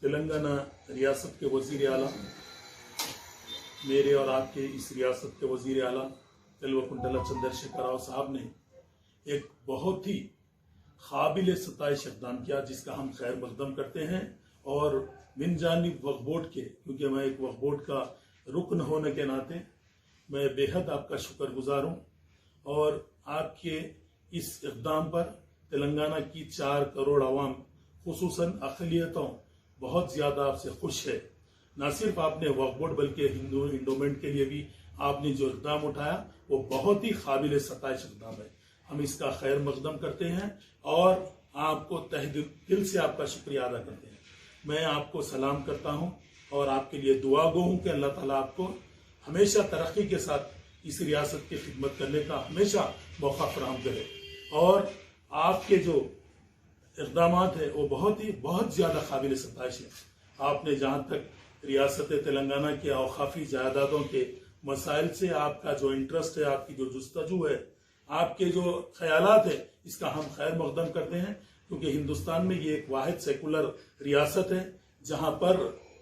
तेलंगाना रियासत के वज़ीर आला, मेरे और आपके इस रियासत के वज़ीर आला कल्वकुंटला चंद्रशेखर राव साहब ने एक बहुत ही काबिल सताइश इक़दाम किया, जिसका हम खैर मकदम करते हैं। और मिन जानिब वक्फ बोर्ड के, क्योंकि मैं एक वक्फ बोर्ड का रुकन होने के नाते मैं बेहद आपका शुक्रगुजार हूँ। और आपके इस इक़दाम पर तेलंगाना की 4 करोड़ अवाम, खुसूसन अक़लियतों, बहुत ज़्यादा आपसे खुश है। न सिर्फ आपने वक्फ बोर्ड बल्कि हिंदू इंडोमेंट के लिए भी आपने जो इक़दाम उठाया वो बहुत ही काबिल सताइश इक़दाम है। हम इसका खैर मकदम करते हैं और आपको तहे दिल से आपका शुक्रिया अदा करते हैं। मैं आपको सलाम करता हूँ और आपके लिए दुआ गो हूँ कि अल्लाह ताला आपको हमेशा तरक्की के साथ इस रियासत की खिदमत करने का हमेशा मौका फराहम करे। और आपके जो इक़दामात है वो बहुत ज़्यादा काबिल सताइश है। आपने जहाँ तक रियासत तेलंगाना के औकाफी जायदादों के मसाइल से आपका जो इंटरेस्ट है, आपकी जो जुस्तजू है, आपके जो ख्यालात है, इसका हम खैर मकदम करते हैं। क्योंकि हिंदुस्तान में ये एक वाहिद सेकुलर रियासत है जहाँ पर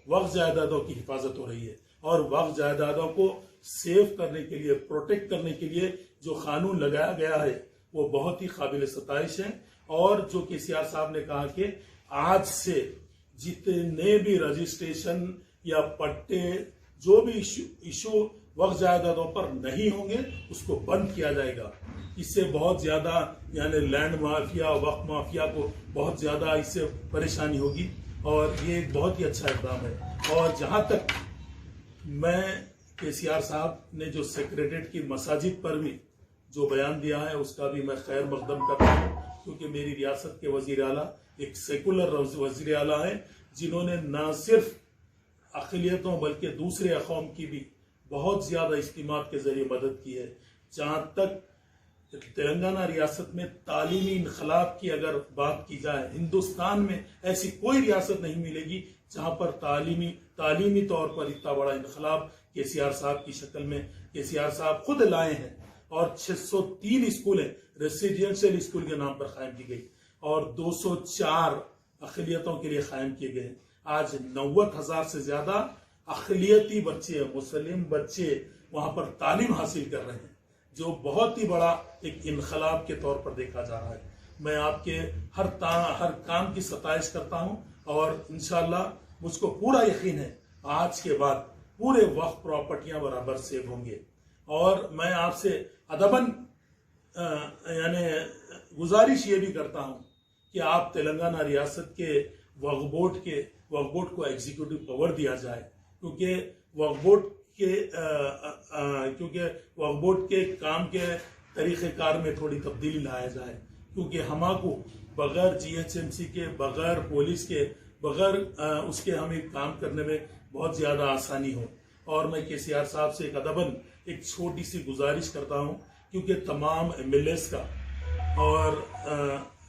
वक्फ जायदादों की हिफाजत हो रही है। और वक्फ जायदादों को सेव करने के लिए, प्रोटेक्ट करने के लिए जो कानून लगाया गया है वो बहुत ही काबिल सताइश है। और जो केसीआर साहब ने कहा कि आज से जितने भी रजिस्ट्रेशन या पट्टे, जो भी इशू वक्फ जायदादों पर नहीं होंगे उसको बंद किया जाएगा। इससे बहुत ज्यादा यानी लैंड माफिया, वक्फ माफिया को बहुत ज्यादा इससे परेशानी होगी। और ये एक बहुत ही अच्छा इक़दाम है। और जहां तक मैं केसीआर साहब ने जो सेक्रेटरीट की मसाजिद पर भी जो बयान दिया है उसका भी मैं खैर मकदम करता हूँ। क्योंकि मेरी रियासत के वज़ीर आला एक सेकुलर वज़ीर आला है जिन्होंने न सिर्फ अक़लियतों बल्कि दूसरे अक़ौम की भी बहुत ज़्यादा इज्तिमात के ज़रिए मदद की है। जहाँ तक तेलंगाना रियासत में तालीमी इनकलाब की अगर बात की जाए, हिंदुस्तान में ऐसी कोई रियासत नहीं मिलेगी जहाँ पर तालीमी तौर पर इतना बड़ा इनकलाब केसीआर साहब की शक्ल में केसीआर साहब खुद लाए हैं। और 603 स्कूलें रेसिडेंशियल स्कूल के नाम पर कायम की गई और 204 अक़लियतों के लिए कायम किए गए। आज 90,000 से ज्यादा अक़लियती बच्चे, मुस्लिम बच्चे वहां पर तालीम हासिल कर रहे हैं, जो बहुत ही बड़ा एक इनकलाब के तौर पर देखा जा रहा है। मैं आपके हर काम की सताइश करता हूं और इंशाअल्लाह मुझको पूरा यकीन है आज के बाद पूरे वक्फ प्रॉपर्टियां बराबर सेव होंगे। और मैं आपसे अदबन यानी गुजारिश ये भी करता हूं कि आप तेलंगाना रियासत के वक्फ बोर्ड को एग्जीक्यूटिव पावर दिया जाए। क्योंकि वक्फ बोर्ड के काम के तरीक़ेकार में थोड़ी तब्दीली लाया जाए। क्योंकि हमाको बगैर GHMC के, बगैर पुलिस के, बगैर उसके हमें काम करने में बहुत ज़्यादा आसानी हो। और मैं केसीआर साहब से एक अदबन एक छोटी सी गुजारिश करता हूँ, क्योंकि तमाम MLAs का और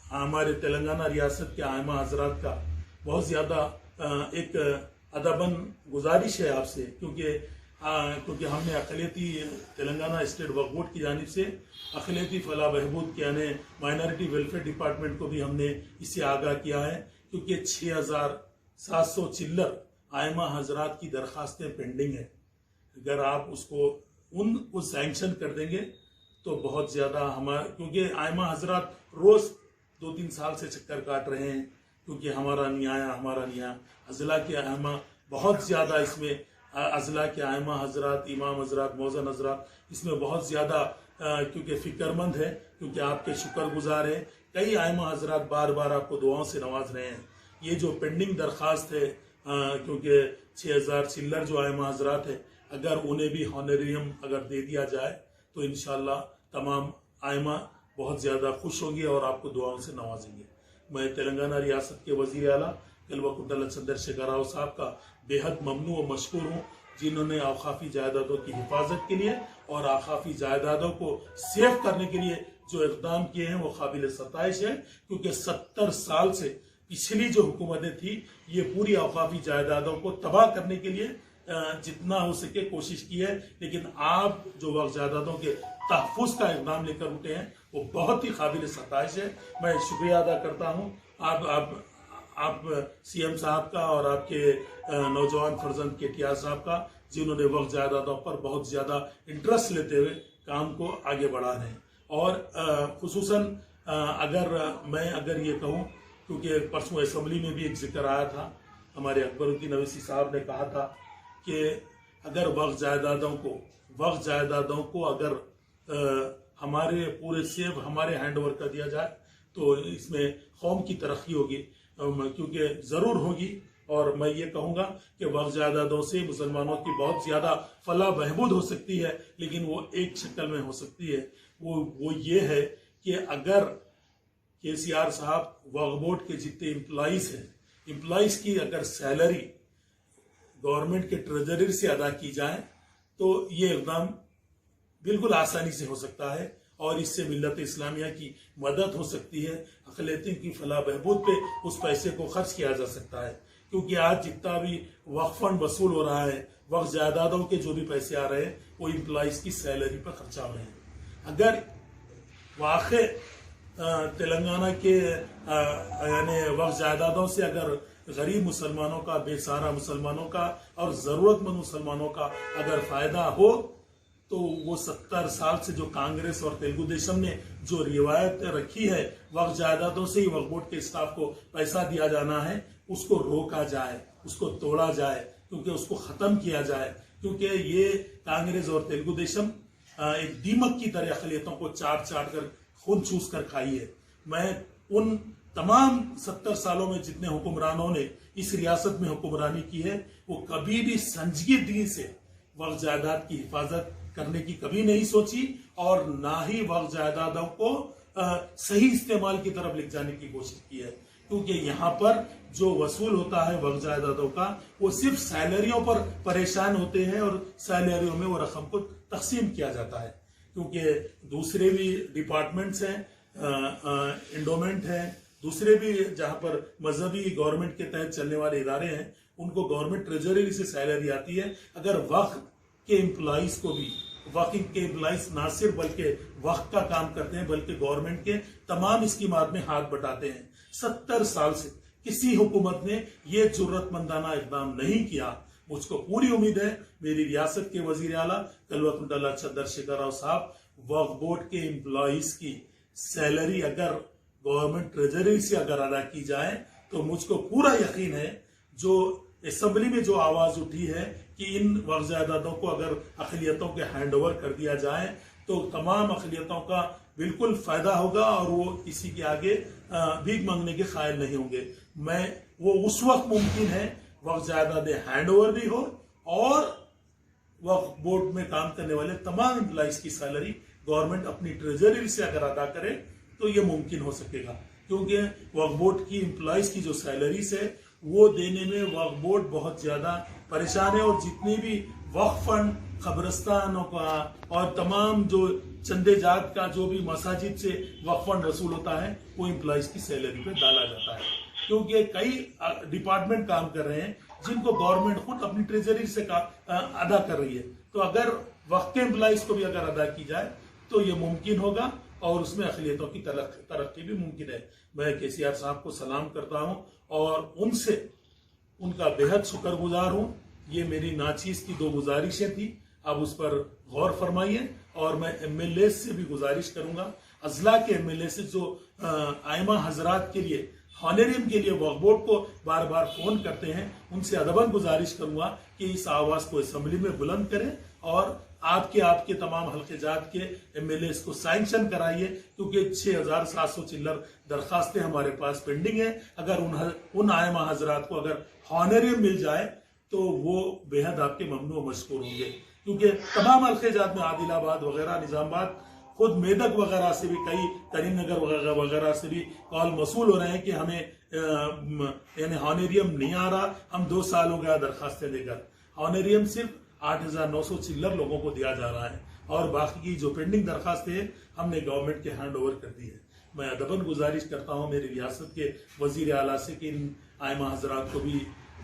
हमारे तेलंगाना रियासत के आइमा हजरात का बहुत ज़्यादा एक अदबन गुजारिश है आपसे। क्योंकि हमने अक़लियती तेलंगाना स्टेट वक्फ बोर्ड की जानिब से अक़लियती फलाह बहबूद के यानी माइनॉरिटी वेलफेयर डिपार्टमेंट को भी हमने इससे आगाह किया है। क्योंकि 6,700 चिल्लर आइमा हजरात की दरखास्तें पेंडिंग है। अगर आप उसको सैंक्शन कर देंगे तो बहुत ज़्यादा क्योंकि आइमा हजरात रोज़ 2-3 साल से चक्कर काट रहे हैं। क्योंकि हमारा न्याय अजला के आइमा बहुत ज़्यादा, इसमें अजला के आइमा हजरात, इमाम हजरात, मौज़न हजरात इसमें बहुत ज़्यादा क्योंकि फ़िक्रमंद है, क्योंकि आपके शुक्रगुजार हैं। कई आइमा हजरात बार बार आपको दुआओं से नवाज रहे हैं। ये जो पेंडिंग दरख्वास्त है, क्योंकि 6,000 चिल्लर जो आइमा हजरात है, अगर उन्हें भी हॉनरेरियम अगर दे दिया जाए तो इंशाअल्लाह तमाम आइमा बहुत ज़्यादा खुश होंगे और आपको दुआओं से नवाजेंगे। मैं तेलंगाना रियासत के वज़ीर आला कल्वकुंटला चंद्रशेखर राव साहब का बेहद ममनू और मशकूर हूँ, जिन्होंने औकाफी जायदादों की हिफाजत के लिए और औकाफी जायदादों को सेव करने के लिए जो इक़दाम किए हैं वो काबिल सताइश है। क्योंकि 70 साल से पिछली जो हुकूमतें थी ये पूरी औकाफी जायदादों को तबाह करने के लिए जितना हो सके कोशिश की है। लेकिन आप जो वक्फ जायदादों के तहफ़्फ़ुज़ का इक़दाम लेकर उठे हैं वो बहुत ही काबिल सताइश है। मैं शुक्रिया अदा करता हूँ। आप CM साहब का और आपके नौजवान फर्जंद KTR साहब का, जिन्होंने वक्फ जायदादों पर बहुत ज़्यादा इंटरेस्ट लेते हुए काम को आगे बढ़ा रहे हैं। और खुसूसन अगर ये कहूँ, क्योंकि परसों असम्बली में भी एक जिक्र आया था, हमारे अकबरुद्दीन अवैसी साहब ने कहा था कि अगर वक्फ जायदादों को अगर हमारे पूरे सेव हमारे हैंड ओवर कर दिया जाए तो इसमें कौम की तरक्की होगी, क्योंकि ज़रूर होगी। और मैं ये कहूँगा कि वक्फ जायदादों से मुसलमानों की बहुत ज़्यादा फलाह बहबूद हो सकती है, लेकिन वो एक शक्ल में हो सकती है। वो ये है कि अगर KCR साहब वक्फ बोर्ड के जितने एम्प्लॉइज़ की अगर सैलरी गवर्नमेंट के ट्रेजरी से अदा की जाए तो ये इक़दाम बिल्कुल आसानी से हो सकता है और इससे मिल्लत इस्लामिया की मदद हो सकती है। अक़लियतों की फलाह बहबूद पे उस पैसे को खर्च किया जा सकता है, क्योंकि आज जितना भी वक्फ फंड वसूल हो रहा है, वक्फ जायदादों के जो भी पैसे आ रहे हैं वो एम्प्लॉइज़ की सैलरी पर खर्चा हो रहे हैं। अगर वाक़ई तेलंगाना के यानी वक्फ जायदादों से अगर गरीब मुसलमानों का, बेसहारा मुसलमानों का और ज़रूरतमंद मुसलमानों का अगर फ़ायदा हो, तो वो 70 साल से जो कांग्रेस और तेलुगु देशम ने जो रिवायत रखी है वक्फ जायदादों से ही वक्फ बोर्ड के स्टाफ को पैसा दिया जाना है, उसको रोका जाए, उसको तोड़ा जाए, क्योंकि उसको ख़त्म किया जाए। क्योंकि ये कांग्रेस और तेलुगु देशम एक दीमक की तरह अक़लियतों को चाट कर खून चूस कर खाई है। मैं उन तमाम 70 सालों में जितने हुक्मरानों ने इस रियासत में हुक्मरानी की है, वो कभी भी संजीदगी से वक्फ जायदाद की हिफाजत करने की कभी नहीं सोची और ना ही वक्फ जायदादों को सही इस्तेमाल की तरफ ले जाने की कोशिश की है। क्योंकि यहाँ पर जो वसूल होता है वक्फ जायदादों का, वो सिर्फ सैलरियों पर परेशान होते हैं और सैलरियों में वो रकम को तकसीम किया जाता है। क्योंकि दूसरे भी डिपार्टमेंट्स हैं, इंडोमेंट हैं, दूसरे भी जहाँ पर मजहबी गवर्नमेंट के तहत चलने वाले इदारे हैं, उनको गवर्नमेंट ट्रेजरी से सैलरी आती है। अगर वक्फ के एम्प्लॉइज को भी, वक्फ के एम्प्लॉइज ना सिर्फ बल्कि वक्फ का काम करते हैं बल्कि गवर्नमेंट के तमाम स्कीमात में हाथ बटाते हैं। 70 साल से किसी हुकूमत ने ये जुर्रतमंदाना इक़दाम नहीं किया। मुझको पूरी उम्मीद है मेरी रियासत के वजीर आला कल्वकुंटला चंद्रशेखर राव साहब वक्फ बोर्ड के एम्प्लॉइज की सैलरी अगर गवर्नमेंट ट्रेजरी से अगर अदा की जाए तो मुझको पूरा यकीन है, जो असेंबली में जो आवाज उठी है कि इन वक्फ जायदादों को अगर अक़लियतों के हैंड ओवर कर दिया जाए तो तमाम अक़लियतों का बिल्कुल फायदा होगा और वो किसी के आगे भीख मांगने के कायल नहीं होंगे। वो उस वक्त मुमकिन है वक्फ जायदाद हैंड ओवर भी हो और वक्फ बोर्ड में काम करने वाले तमाम एम्प्लॉइज की सैलरी गवर्नमेंट अपनी ट्रेजरी से अगर अदा करे तो ये मुमकिन हो सकेगा। क्योंकि वक्फ बोर्ड की एम्प्लॉइज की जो सैलरीज है वो देने में वक्फ बोर्ड बहुत ज्यादा परेशान है और जितनी भी वक्फ फंड कब्रिस्तानों का और तमाम जो चंदे जात का जो भी मसाजिद से वक्फ फंड वसूल होता है वो एम्प्लॉइज की सैलरी पे डाला जाता है। क्योंकि कई डिपार्टमेंट काम कर रहे हैं जिनको गवर्नमेंट खुद अपनी ट्रेजरी से अदा कर रही है। तो अगर वक्फ के एम्प्लॉइज को भी अगर अदा की जाए तो ये मुमकिन होगा और उसमें अक़लियतों की तरक्की भी मुमकिन है। मैं KCR साहब को सलाम करता हूँ और उनसे उनका बेहद शुक्रगुजार हूँ। ये मेरी नाचीज की 2 गुजारिशें थी, अब उस पर गौर फरमाइए। और मैं MLA से भी गुजारिश करूंगा, अजला के MLA से जो आइमा हजरात के लिए हॉनरियम के लिए वक्फ बोर्ड को बार बार फोन करते हैं, उनसे अदबन गुजारिश करूंगा कि इस आवाज को असेंबली में बुलंद करें और आपके तमाम हल्के जात के MLAs को सैंक्शन कराइए। क्योंकि 6700 चिल्लर दरखास्तें हमारे पास पेंडिंग है। अगर उन आइमा हजरात को अगर हॉनरियम मिल जाए तो वो बेहद आपके ममनू मशकूर होंगे। क्योंकि तमाम हल्के जात में आदिलाबाद वगैरह, निजामाबाद, खुद मेदक वगैरह से भी, कई करीमनगर वगैरह से भी कॉल मसूल हो रहे हैं कि हमें यानी हॉनरियम नहीं आ रहा। हम 2 साल हो गया दरखास्तें देकर, हॉनरियम सिर्फ 8900 चिल्लर लोगों को दिया जा रहा है और बाकी की जो पेंडिंग दरखास्तें हैं हमने गवर्नमेंट के हैंड ओवर कर दी है। मैं अदबन गुजारिश करता हूँ मेरी रियासत के वजीर आला से कि इन आइमा हजरात को भी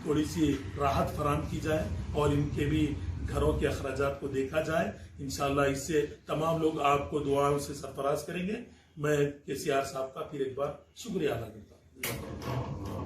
थोड़ी सी राहत फराम की जाए और इनके भी घरों के अखराजात को देखा जाए। इंशाअल्लाह इससे तमाम लोग आपको दुआओं से सरफराज करेंगे। मैं KCR साहब का फिर एक बार शुक्रिया अदा करता हूँ।